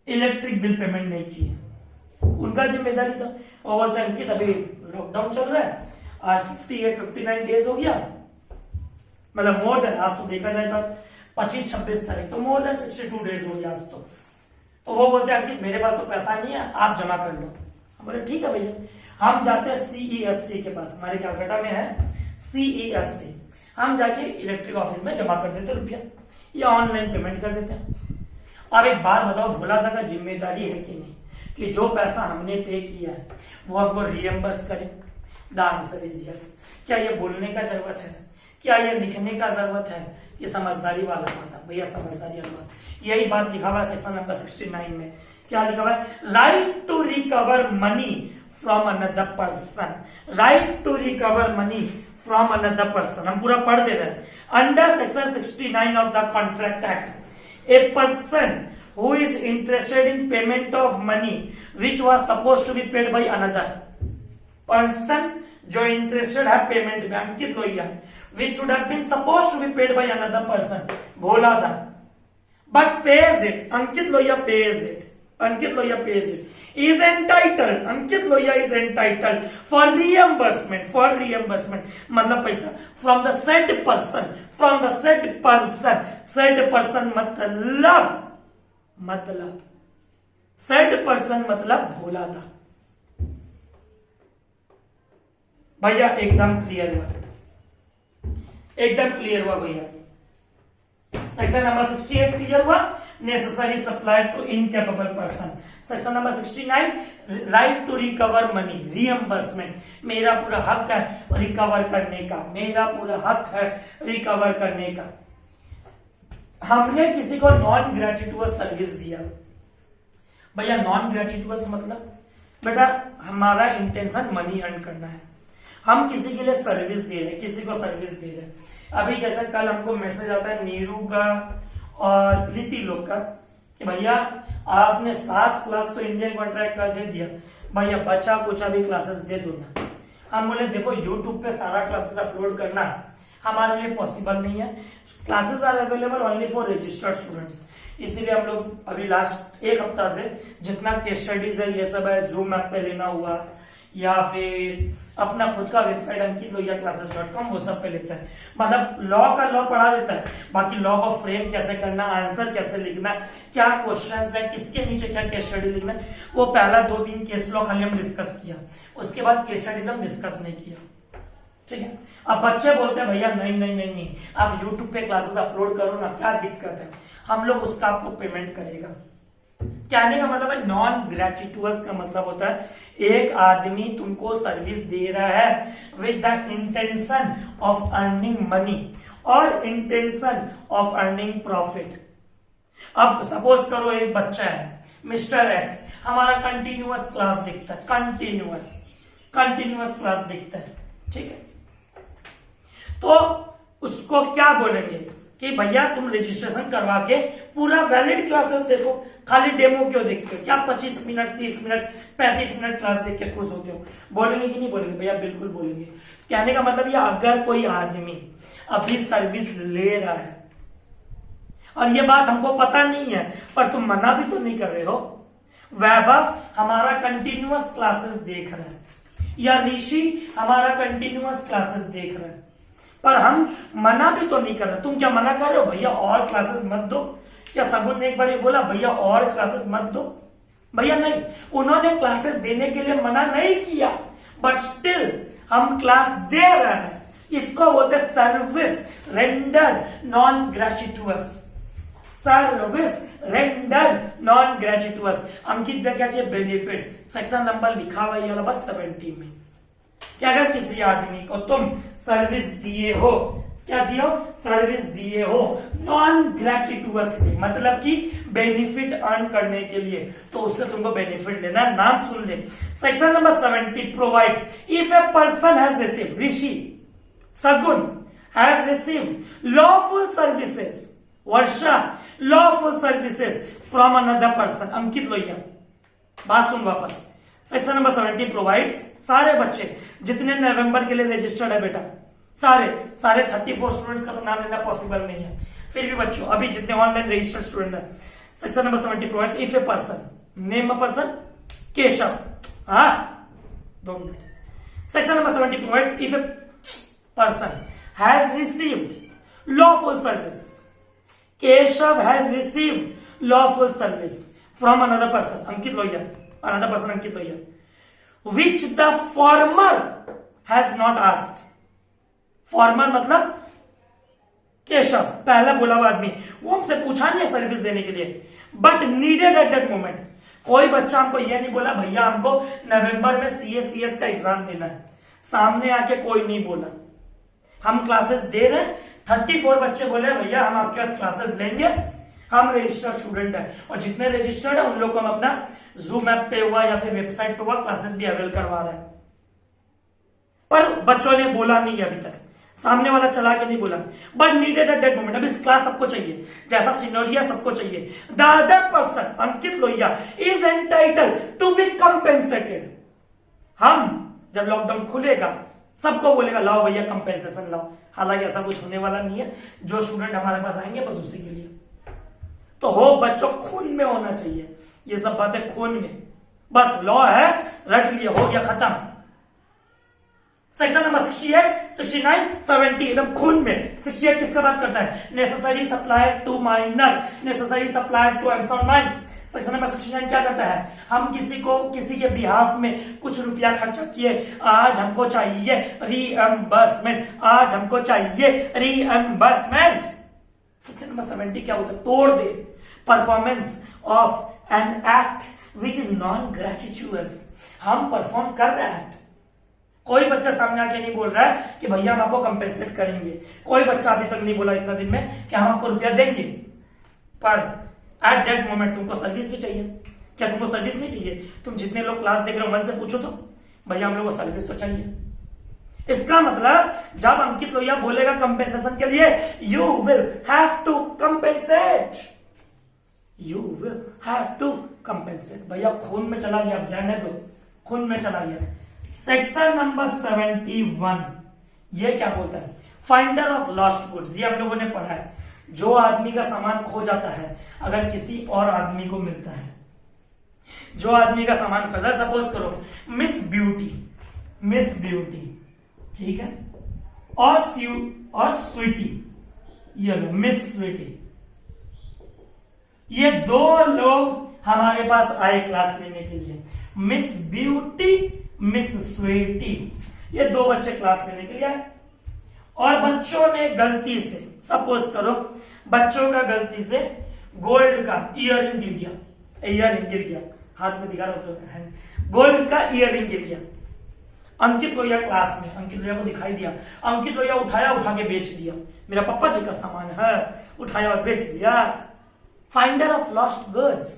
इलेक्ट्रिक बिल पेमेंट नहीं किए, उनका जिम्मेदारी था। वो बोलते हैं अंकित अभी लॉकडाउन चल रहा है, आज 58-59 डेज हो गया, मतलब मोर देन, आज तो देखा जाए तो 25-26 तारीख, तो मोर देन 62 डेज हो गया आज तो। तो वो बोलते हैं अंकित मेरे पास तो पैसा नहीं है, आप जमा कर लो। हम बोले ठीक है भैया। हम जाते हैं CESC के पास, हमारे कैलकाटा में है CESC, हम जाके इलेक्ट्रिक ऑफिस में जमा कर देते रुपया या ऑनलाइन पेमेंट कर देते हैं। अब एक बात बताओ, भोलादा का जिम्मेदारी है कि नहीं कि जो पैसा हमने पे किया है वो हमको रिएम्बर्स करे? The answer is yes. क्या ये बोलने का जरूरत है, क्या ये लिखने का जरूरत है? ये समझदारी वाला बात है भैया, समझदारी वाला बात। यही बात लिखा हुआ है सेक्शन नंबर 69 में। क्या लिखा हुआ है? Right to recover money from another person, right to recover money from another person. हम पूरा पढ़ दे रहे हैं। Under section 69 of the contract act, a person who is interested in payment of money which was supposed to be paid by another person, जो interested है payment में, अंकित Lohia, which should have been supposed to be paid by another person, भोलादा, but pays it, Ankit Lohia pays it, Ankit Lohia pays it, is entitled, Ankit Lohia is entitled for reimbursement, for reimbursement मतलब पैसा from the said person, from the said person, said person मतलब said person मतलब भोलादा। भैया एकदम clear हुआ, एकदम clear हुआ भैया। सेक्शन नंबर 68 क्लियर हुआ, necessary supply to incapable person. Section number 69 right to recover money, reimbursement, मेरा पूरा हक है रिकवर करने का, मेरा पूरा हक है रिकवर करने का। हमने किसी को नॉन ग्रेटिटुअस सर्विस दिया भैया, नॉन ग्रेटिटुअस मतलब बेटा हमारा इंटेंशन मनी अर्न करना है, हम किसी के लिए सर्विस दे रहे हैं, किसी को सर्विस दे रहे हैं। अभी जैसे कल हमको मैसेज आता है नीरू का और प्रीति लोग का कि भैया आपने 7 क्लास तो इंडियन कॉन्ट्रैक्ट का दे दिया, भैया बचा कुछ अभी क्लासेस दे दो ना। हम बोले देखो यूट्यूब पे सारा क्लासेस अपलोड करना हमारे लिए पॉसिबल नहीं है, classes are available only for registered students. इसीलिए हम लोग अभी लास्ट 1 हफ्ता से जितना केस स्टडीज है ये सब है जूम ऐप पे लेना हुआ या फिर अपना खुद का वेबसाइट अंकित लोहिया classes.com वो सब पे लेता है। मतलब लॉ का लॉ पढ़ा देता है, बाकी लॉ को फ्रेम कैसे करना, आंसर कैसे लिखना, क्या क्वेश्चंस है, किसके नीचे क्या केस स्टडी लिखना, वो पहला 2-3 केस लॉ खाली हम डिस्कस किया, उसके बाद केस स्टडीज हम डिस्कस नहीं किया। ठीक है। अब बच्चे बोलते हैं भैया नहीं नहीं नहीं नहीं, आप यूट्यूब पे क्लासेस अपलोड करो ना, क्या दिक्कत है, हम लोग उसका आपको पेमेंट करेगा। कहने का मतलब है नॉन ग्रेटिट्यूअस का मतलब होता है एक आदमी तुमको सर्विस दे रहा है with the intention of earning money और इंटेंशन ऑफ अर्निंग प्रॉफिट। अब सपोज करो एक बच्चा है मिस्टर एक्स, हमारा कंटिन्यूअस क्लास दिखता है, कंटिन्यूअस क्लास दिखता है, ठीक है। तो उसको क्या बोलेंगे कि भैया तुम रजिस्ट्रेशन करवा के पूरा वैलिड क्लासेस देखो, खाली डेमो क्यों देखते हो, क्या 25 मिनट 30 मिनट 35 मिनट क्लास देख के खुश होते हो, बोलेंगे कि नहीं बोलेंगे? भैया बिल्कुल बोलेंगे। कहने का मतलब ये अगर कोई आदमी अभी सर्विस ले रहा है और ये बात हमको पता नहीं है पर तुम मना भी तो नहीं कर रहे हो, वैभव हमारा कंटिन्यूअस क्लासेस देख रहा है या ऋषि हमारा कंटिन्यूअस क्लासेस देख रहा है, पर हम मना भी तो नहीं कर रहे, तुम क्या मना कर रहे हो भैया और क्लासेस मत दो? क्या सगुन ने एक बार ये बोला भैया और क्लासेस मत दो? भैया नहीं, उन्होंने क्लासेस देने के लिए मना नहीं किया, बट स्टिल हम क्लास दे रहे हैं, इसको बोलते service rendered non gratuitous, service rendered non gratuitous. Ankit भैया क्या चाहिए? बेनिफिट। सेक्शन नंबर लिखा हुआ है बस 70 में कि अगर किसी आदमी को तुम सर्विस दिए हो, क्या दिए हो? सर्विस दिए हो नॉन ग्रेटिट्यूअसली, मतलब कि बेनिफिट अर्न करने के लिए, तो उससे तुमको बेनिफिट लेना है। नाम सुन ले, section number 70 provides if a person has received, Rishi Sagun has received lawful services, Varsha lawful services from another person. Ankit Lohia बात सुन वापस, सेक्शन नंबर 70 प्रोवाइड्स, सारे बच्चे जितने नवंबर के लिए रजिस्टर्ड है बेटा, सारे 34 स्टूडेंट्स का तो नाम लेना पॉसिबल नहीं है, फिर भी बच्चों अभी जितने ऑनलाइन रजिस्टर्ड स्टूडेंट है, section number 70 provides if a person, name a person Keshav, हाँ 2 minute. Section number 70 provides if a person has received lawful service, Keshav has received lawful service from another person, Ankit Lohia, another person Ankit Lohia, which the former has not asked, former मतलब केशव, पहला बोला हुआ आदमी, वो हमसे पूछा नहीं है सर्विस देने के लिए, but needed at that moment. कोई बच्चा हमको ये नहीं बोला भैया हमको नवंबर में CS का एग्जाम देना है, सामने आके कोई नहीं बोला, हम क्लासेस दे रहे हैं, 34 बच्चे बोले भैया हम आपके पास क्लासेस लेंगे, हम रजिस्टर्ड स्टूडेंट है और जितने रजिस्टर्ड है उन लोग को हम अपना जूम ऐप पे हुआ या फिर वेबसाइट पे हुआ क्लासेस भी अवेल करवा रहे हैं, पर बच्चों ने बोला नहीं अभी तक, सामने वाला चला के नहीं बोला, but needed at that moment. अब इस क्लास सबको चाहिए, जैसा सिनोरिया सबको चाहिए। The other person Ankit Lohia is entitled to be compensated. हम जब लॉकडाउन खुलेगा सबको बोलेगा लाओ भैया कंपेंसेशन लाओ, हालांकि ऐसा कुछ होने वाला नहीं है, जो स्टूडेंट हमारे पास आएंगे बस उसी के लिए। तो हो बच्चों खून में होना चाहिए ये सब बातें, खून में, बस लॉ है रट लिए, हो गया खत्म। सेक्शन नंबर 68, 69, 70 एकदम खून में। 68 किसका बात करता है? Necessary supply to minor, necessary supply to unsound mind. Section number 69 क्या करता है? हम किसी के बिहाफ में कुछ रुपया खर्चा किए, आज हमको चाहिए रीएम्बर्समेंट, आज हमको चाहिए रीएम्बर्समेंट। सेक्शन नंबर 70 क्या होता है? तोड़ दे performance of an act which is non gratuitous. हम परफॉर्म कर रहे हैं, कोई बच्चा सामने आके नहीं बोल रहा है कि भैया हम आपको कंपेंसेट करेंगे, कोई बच्चा अभी तक नहीं बोला इतना दिन में कि हम आपको रुपया देंगे, पर एट दैट मोमेंट तुमको सर्विस भी चाहिए। क्या तुमको सर्विस नहीं चाहिए? तुम जितने लोग क्लास देख रहे हो मन से पूछो तो भैया हम लोग को सर्विस तो चाहिए। इसका मतलब जब अंकित लोहिया बोलेगा कंपेंसेशन के लिए, you will have to compensate, you will have to compensate. भैया खून में चला गया, अब जाने दो, खून में चला गया। सेक्शन नंबर 71 ये क्या बोलता है? Finder of lost goods. ये हम लोगों ने पढ़ा है, जो आदमी का सामान खो जाता है अगर किसी और आदमी को मिलता है, जो आदमी का सामान खो जाता है, सपोज करो मिस ब्यूटी, ठीक है, और स्वीटी, ये लो मिस स्वीटी, ये 2 लोग हमारे पास आए क्लास लेने के लिए, मिस ब्यूटी, मिस स्वीटी। ये 2 बच्चे क्लास में निकल आए और बच्चों ने गलती से, सपोज करो बच्चों का गलती से गोल्ड का ईयररिंग गिर गया, ईयररिंग गिर गया, हाथ में दिखा रहा हूं तो गोल्ड का ईयररिंग गिर गया। अंकित लोहिया क्लास में, अंकित लोहिया को दिखाई दिया, अंकित लोहिया उठाया, उठा के बेच दिया, मेरा पापा जी का सामान है, उठाया और बेच दिया। फाइंडर ऑफ लॉस्ट गुड्स,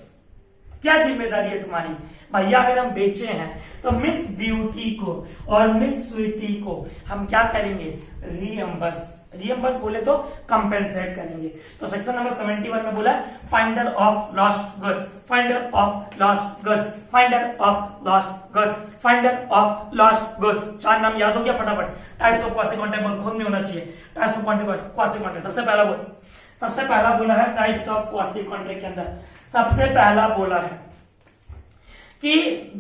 क्या जिम्मेदारी है तुम्हारी भैया? अगर हम बेचे हैं तो मिस ब्यूटी को और मिस स्वीटी को हम क्या करेंगे? रियम्बर्स बोले तो कंपेंसेट करेंगे। तो सेक्शन नंबर 71 में बोला finder of lost goods, finder of lost goods, finder of lost goods, finder of lost goods. 4 नाम याद हो गया फटाफट। टाइप्स ऑफ क्वासी कॉन्ट्रैक्ट खुद में होना चाहिए। टाइप्स ऑफ क्वासी कॉन्ट्रैक्ट सबसे पहला बोला है टाइप्स ऑफ क्वासी कॉन्ट्रैक्ट के अंदर सबसे पहला बोला है कि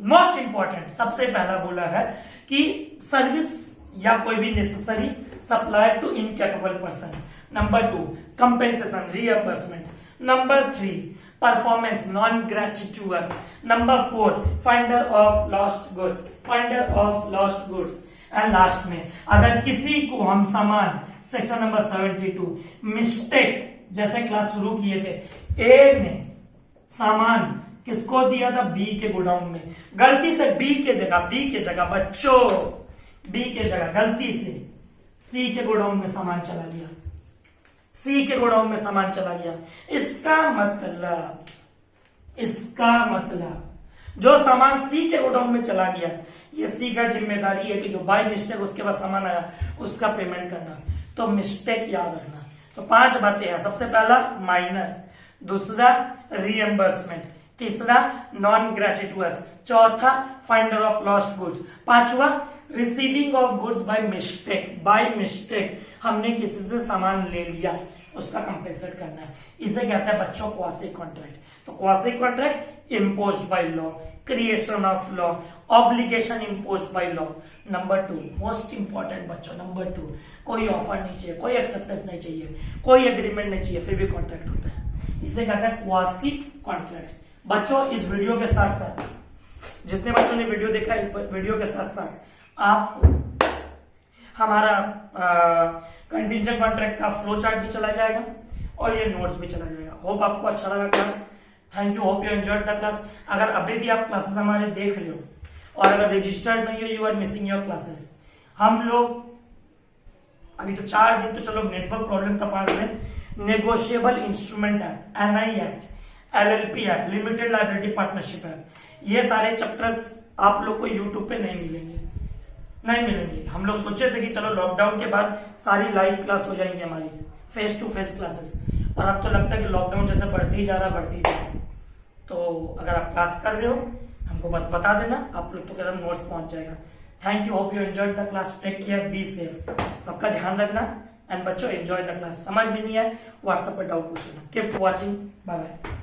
मोस्ट इंपॉर्टेंट, सबसे पहला बोला है कि सर्विस या कोई भी necessary supply to incapable person. Number 2 compensation, reimbursement. Number 3 performance, non gratuitous. Number 4 finder of lost goods, finder of lost goods. And last में अगर किसी को हम सामान, सेक्शन नंबर 72 मिस्टेक, जैसे क्लास शुरू किए थे, ए ने सामान किसको दिया था? बी के गोडाउन में, गलती से बी के जगह बच्चों बी के जगह गलती से सी के गोडाउन में सामान चला गया, सी के गोडाउन में सामान चला गया। इसका मतलब जो सामान सी के गोडाउन में चला गया, ये सी का जिम्मेदारी है कि जो बाय मिस्टेक उसके पास सामान आया उसका पेमेंट करना। तो मिस्टेक याद रखना। तो 5 बातें हैं। सबसे पहला माइनर, दूसरा रीएम्बर्समेंट, तीसरा नॉन ग्रेटिट्यूअस, चौथा फाइंडर ऑफ लॉस्ट गुड्स, पांचवा receiving of goods by mistake. By mistake हमने किसी से सामान ले लिया, उसका कंपेंसेट करना है। इसे कहता है बच्चों क्वासी कॉन्ट्रैक्ट। तो quasi contract imposed by law, creation of law, obligation imposed by law. Number 2 most important बच्चों, नंबर 2 कोई ऑफर नहीं चाहिए, कोई एक्सेप्टेंस नहीं चाहिए, कोई एग्रीमेंट नहीं चाहिए, फिर भी कॉन्ट्रैक्ट होता है। इसे कहता है क्वासी कॉन्ट्रैक्ट। बच्चों इस वीडियो के साथ साथ, जितने बच्चों ने वीडियो देखा, इस वीडियो के साथ साथ आप हमारा कंटिंजेंट कॉन्ट्रैक्ट का फ्लो चार्ट भी चला जाएगा और ये नोट्स भी चला जाएगा। होप आपको अच्छा लगा class. Thank you, hope you enjoyed the class. अगर अभी भी आप क्लासेस हमारे देख रहे हो और अगर रजिस्टर्ड नहीं हो, you are missing your classes. हम लोग अभी तो 4 दिन तो चलो नेटवर्क प्रॉब्लम था, 5 दिन negotiable instrument act, NI act, LLP act, limited liability partnership act, ये सारे चैप्टर्स आप लोग को यूट्यूब पे नहीं मिलेंगे। हम लोग सोचे थे कि चलो लॉकडाउन के बाद सारी लाइव क्लास हो जाएंगी हमारी, फेस टू फेस क्लासेस, और अब तो लगता है कि लॉकडाउन जैसे बढ़ते ही जा रहा है। तो अगर आप क्लास कर रहे हो हमको बता देना, आप लोग तो कदम नोट्स पहुंच जाएगा। Thank you, hope you enjoyed the class. Take care, be safe, सबका ध्यान रखना। एंड बच्चों एंजॉय द क्लास। समझ में नहीं आए व्हाट्सएप पर डाउट पूछना। Keep watching, bye bye.